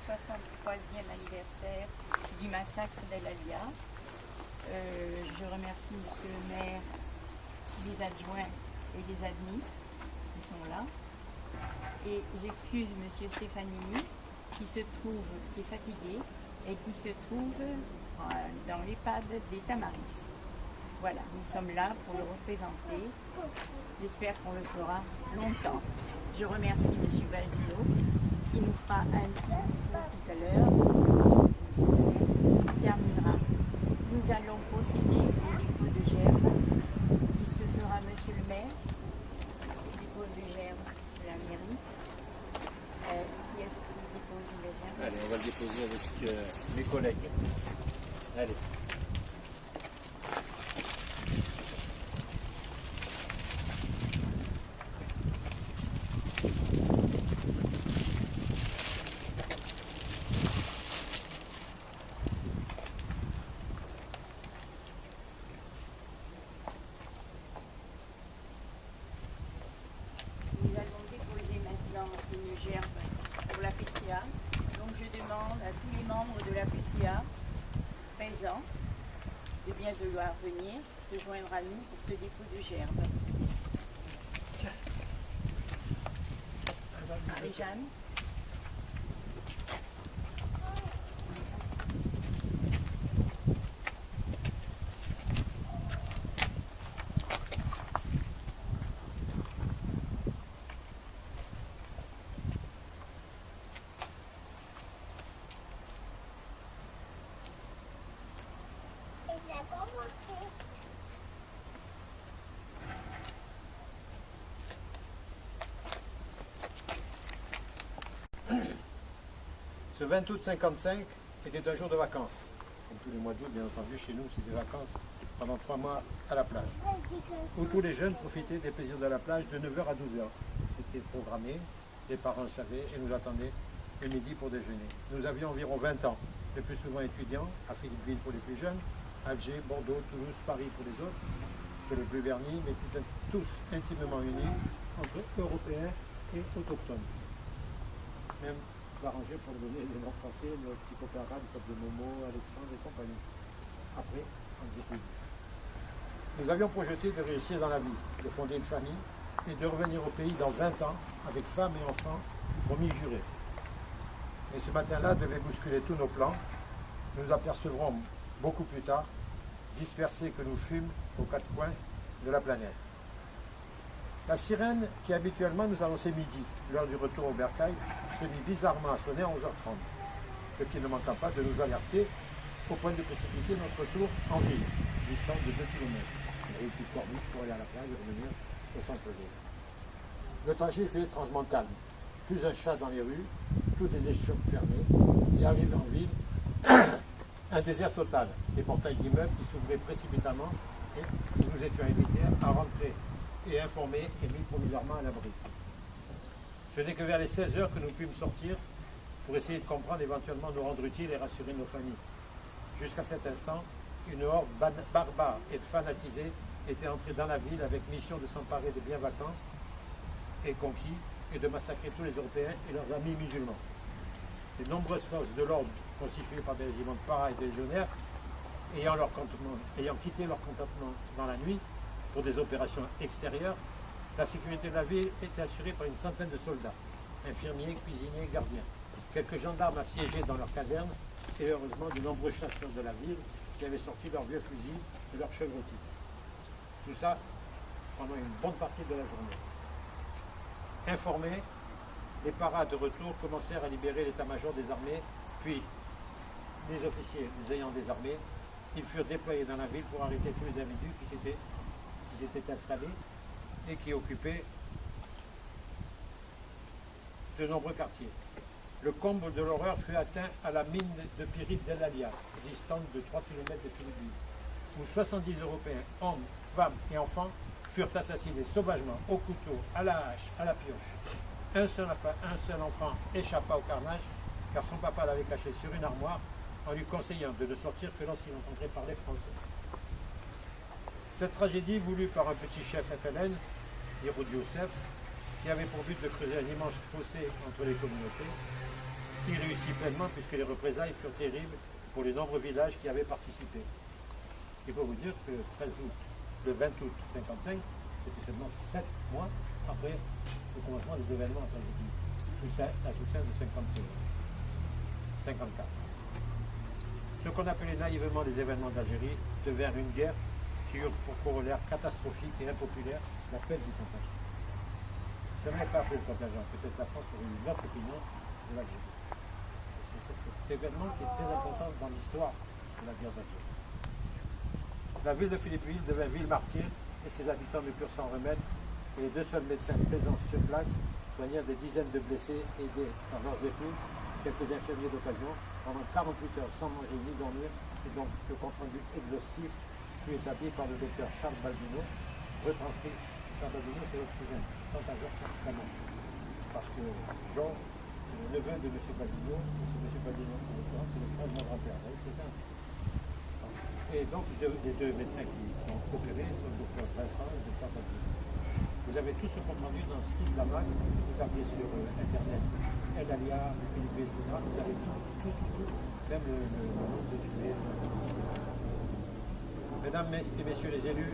63e anniversaire du massacre d'El Alia. Je remercie Monsieur le maire, les adjoints et les admis qui sont là. Et j'excuse Monsieur Stefanini qui est fatigué et qui se trouve dans l'EHPAD des Tamaris. Voilà, nous sommes là pour le représenter. J'espère qu'on le fera longtemps. Je remercie M. Baldino qui nous fera un petit discours tout à l'heure. Il terminera. Nous allons procéder au dépôt de gerbe qui se fera M. le maire, le dépôt de gerbe de la mairie. Qui est-ce qui dépose la gerbe? Allez, on va le déposer avec mes collègues. Allez. Nous allons déposer maintenant une gerbe pour la PCA. Donc je demande à tous les membres de la PCA présents de bien vouloir venir se joindre à nous pour ce dépôt de gerbe. Marie-Jeanne. Ce 20 août 55 était un jour de vacances. Comme tous les mois d'août, bien entendu, chez nous, c'est des vacances pendant 3 mois à la plage. Où tous les jeunes profitaient des plaisirs de la plage de 9h à 12h. C'était programmé, les parents le savaient et nous attendaient le midi pour déjeuner. Nous avions environ 20 ans, le plus souvent étudiants, à Philippeville pour les plus jeunes, Alger, Bordeaux, Toulouse, Paris pour les autres, que les plus vernis, mais tous intimement unis entre Européens et autochtones. Même arrangé pour donner les noms français, nos petits copains arabes, ils s'appelaient Momo, Alexandre et compagnie. Après, on disait plus. Nous avions projeté de réussir dans la vie, de fonder une famille et de revenir au pays dans 20 ans avec femme et enfants, promis jurés. Mais ce matin-là devait bousculer tous nos plans. Nous nous apercevrons beaucoup plus tard, dispersés que nous fûmes aux 4 coins de la planète. La sirène qui habituellement nous annonçait midi, l'heure du retour au bercail, se mit bizarrement à sonner à 11h30, ce qui ne manqua pas de nous alerter au point de précipiter notre retour en ville, distante de 2 km. On avait une petite corniche pour aller à la plage et revenir au centre-ville. Le trajet fait étrangement calme. Plus un chat dans les rues, tous des échoppes fermées, et arrive en ville, un désert total, des portails d'immeubles qui s'ouvraient précipitamment et nous étions invités à rentrer et informés et mis provisoirement à l'abri. Ce n'est que vers les 16h que nous pûmes sortir pour essayer de comprendre éventuellement nous rendre utiles et rassurer nos familles. Jusqu'à cet instant, une horde barbare et fanatisée était entrée dans la ville avec mission de s'emparer des biens vacants et conquis et de massacrer tous les Européens et leurs amis musulmans. Les nombreuses forces de l'ordre constituées par des régiments de paras et des légionnaires ayant quitté leur cantonnement dans la nuit pour des opérations extérieures, la sécurité de la ville était assurée par une centaine de soldats, infirmiers, cuisiniers, gardiens. Quelques gendarmes assiégés dans leurs casernes et heureusement de nombreux chasseurs de la ville qui avaient sorti leurs vieux fusils et leurs chevretis. Tout ça pendant une bonne partie de la journée. Informés, les paras de retour commencèrent à libérer l'état-major des armées, puis les officiers les ayant désarmés, ils furent déployés dans la ville pour arrêter tous les individus qui s'étaient installés et qui occupaient de nombreux quartiers. Le comble de l'horreur fut atteint à la mine de pyrite d'El Alia, distante de 3 km de Philippeville, où 70 Européens, hommes, femmes et enfants, furent assassinés sauvagement au couteau, à la hache, à la pioche. Un seul enfant échappa au carnage, car son papa l'avait caché sur une armoire en lui conseillant de ne sortir que lorsqu'il entendrait parler français. Cette tragédie, voulue par un petit chef FLN, Yeroud Youssef, qui avait pour but de creuser un immense fossé entre les communautés, Il réussit pleinement puisque les représailles furent terribles pour les nombreux villages qui avaient participé. Il faut vous dire que le 20 août 55, c'était seulement 7 mois après le commencement des événements à Toussaint de 54. Ce qu'on appelait naïvement les événements d'Algérie devinrent une guerre qui eut pour corollaire catastrophique et impopulaire la perte du contingent. Ça n'avait pas appelé le contingent, peut-être la France aurait eu une autre opinion de l'Algérie. C'est cet événement qui est très important dans l'histoire de la guerre d'Algérie. La ville de Philippeville devint ville martyre et ses habitants ne purent s'en remettre et les deux seuls médecins présents sur place soignèrent des dizaines de blessés aidés par leurs épouses, quelques infirmiers d'occasion, pendant 48 heures sans manger ni dormir, et donc le compte-rendu exhaustif fut établi par le docteur Charles Baldino, retranscrit. Charles Baldino, c'est votre cousin, tant à Georges Clamont. Parce que Jean, c'est le neveu de M. Baldino, et ce M. Baldino, en l'occurrence, c'est le frère de mon grand-père, c'est ça. Et donc, les deux médecins qui ont opéré sont le docteur Vincent et le docteur Baldino. Vous avez tout ce compte-rendu dans ce site de la MAC, vous tapez sur Internet, El Alia, Philippe, etc. Vous avez tout, même le nombre de tués. Mesdames et messieurs les élus,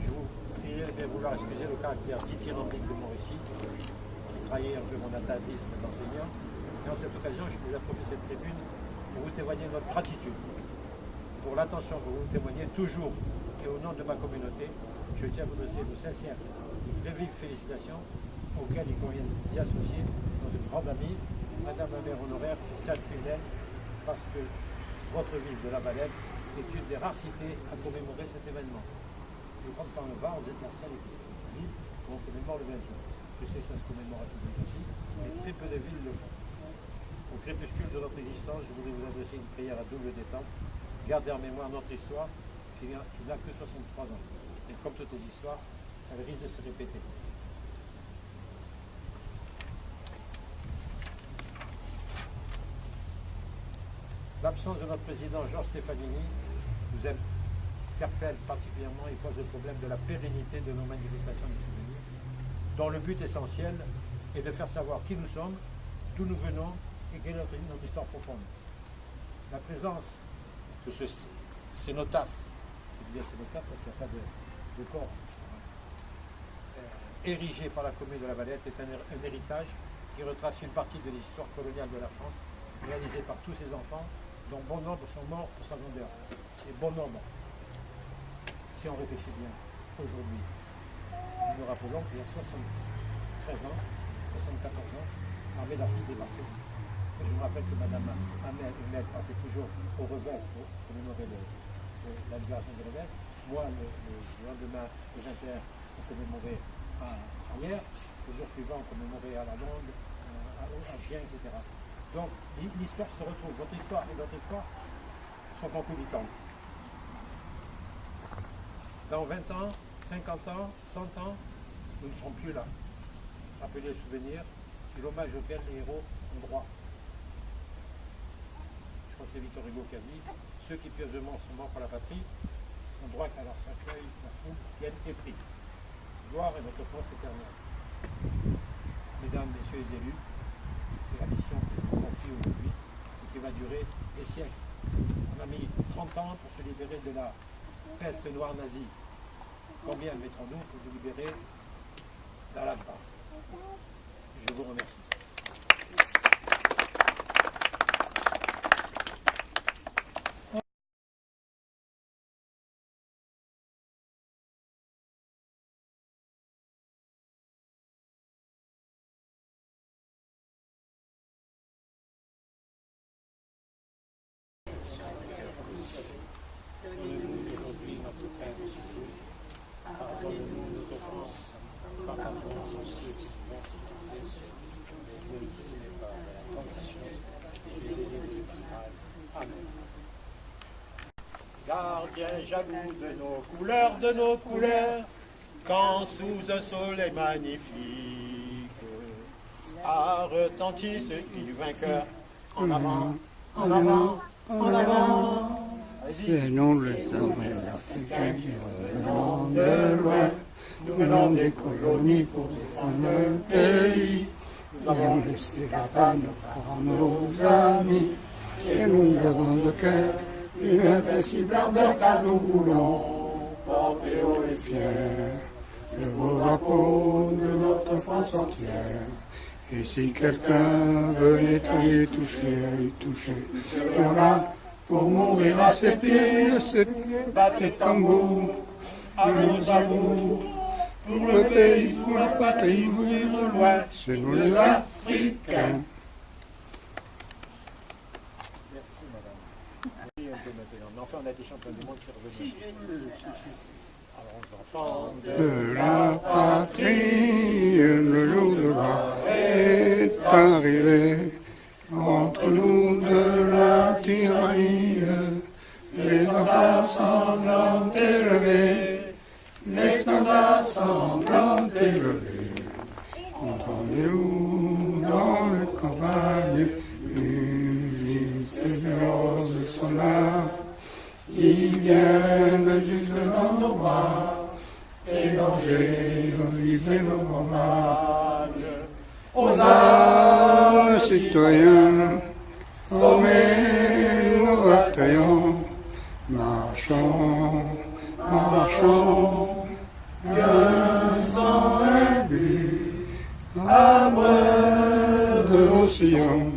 je vous prie de bien vouloir excuser le caractère dithyrambique de mon récit, qui trahit un peu mon atavisme d'enseignant. Et en cette occasion, je vous approprie cette tribune pour vous témoigner notre gratitude pour l'attention que vous témoignez toujours. Et au nom de ma communauté, je tiens à vous adresser de sincères et très vives félicitations auxquelles il convient d'y associer notre grande amie, Madame la maire honoraire Christiane Pinel, parce que votre ville de La Valette est une des raretés à commémorer cet événement. Je crois que par le Var, vous êtes la seule ville où on commémore le 28. Je sais que ça se commémore à tout le monde aussi, mais très peu de villes le font. Au crépuscule de notre existence, je voudrais vous adresser une prière à double détente. Gardez en mémoire notre histoire qui n'a que 63 ans. Et comme toutes les histoires, elle risque de se répéter. L'absence de notre président Georges Stefanini nous interpelle particulièrement et pose le problème de la pérennité de nos manifestations de souvenirs, dont le but essentiel est de faire savoir qui nous sommes, d'où nous venons et quelle est notre histoire profonde. La présence de ce cénotaphe, c'est bien cénotaphe parce qu'il n'y a pas de corps, érigé par la commune de La Valette, est un héritage qui retrace une partie de l'histoire coloniale de la France, réalisée par tous ces enfants, dont bon nombre sont morts pour sa grandeur. Et bon nombre, si on réfléchit bien, aujourd'hui, nous rappelons qu'il y a 73 ans, 74 ans, l'armée d'Afrique débarquait. Et je me rappelle que Mme Amel Humed partait toujours au Revest pour commémorer la libération de Revest. Moi, le lendemain, le 21, on commémorait à Hier. Le jour suivant, on commémorait à La Longue, à Chien, etc. Donc, l'histoire se retrouve. Votre histoire et notre histoire sont concomitantes. Dans 20 ans, 50 ans, 100 ans, nous ne serons plus là. Rappelez les souvenirs et l'hommage auquel les héros ont droit. Je crois que c'est Victor Hugo qui a dit « Ceux qui pieusement sont morts pour la patrie ont droit qu'à leur cercueil la foule tienne et prie. Gloire et notre France éternelle. » Mesdames, Messieurs les élus, c'est la mission que nous confie aujourd'hui et qui va durer des siècles. On a mis 30 ans pour se libérer de la peste noire nazie. Combien mettrons-nous pour nous libérer d'Al-Aqsa? Je vous remercie. Donnez-nous aujourd'hui notre pain de ce jour. Pardonnez-nous nos offenses, comme nous pardonnons ceux qui nous ont offensés. Ne nous laissez pas dans la tentation, et délivrez-nous du mal. Amen. Gardien jaloux de nos couleurs, quand sous un soleil magnifique, a retenti ce cri du vainqueur. En avant, en avant, en avant. C'est nous les hommes africains qui revenons de loin. Nous venons des colonies pour défendre le pays. Nous avons laissé là-bas nos parents, nos amis, et nous avons au cœur une invincible ardeur car nous voulons porter haut et fier le beau drapeau de notre France entière. Et si quelqu'un venait à y toucher, il y en a pour mourir à ses pieds, battre les tambours, à vous, pour le pays, pour la patrie, mourir loin, c'est nous les Africains. Merci madame. Et un peu maintenant. Mais enfin, on a été champion du monde, c'est revenu. Alors, enfants De la patrie, le jour de gloire est arrivé. Entre nous de la tyrannie, les enfants sanglants élevés, les standards sanglants élevés. Entendez-vous dans les campagnes une féroce soldats qui viennent jusque dans nos bras, égorger nos vies et nos campagnes. Aux armes, citoyens, formez nos bataillons, marchons, d'un sang imbu, à bord de nos sillons.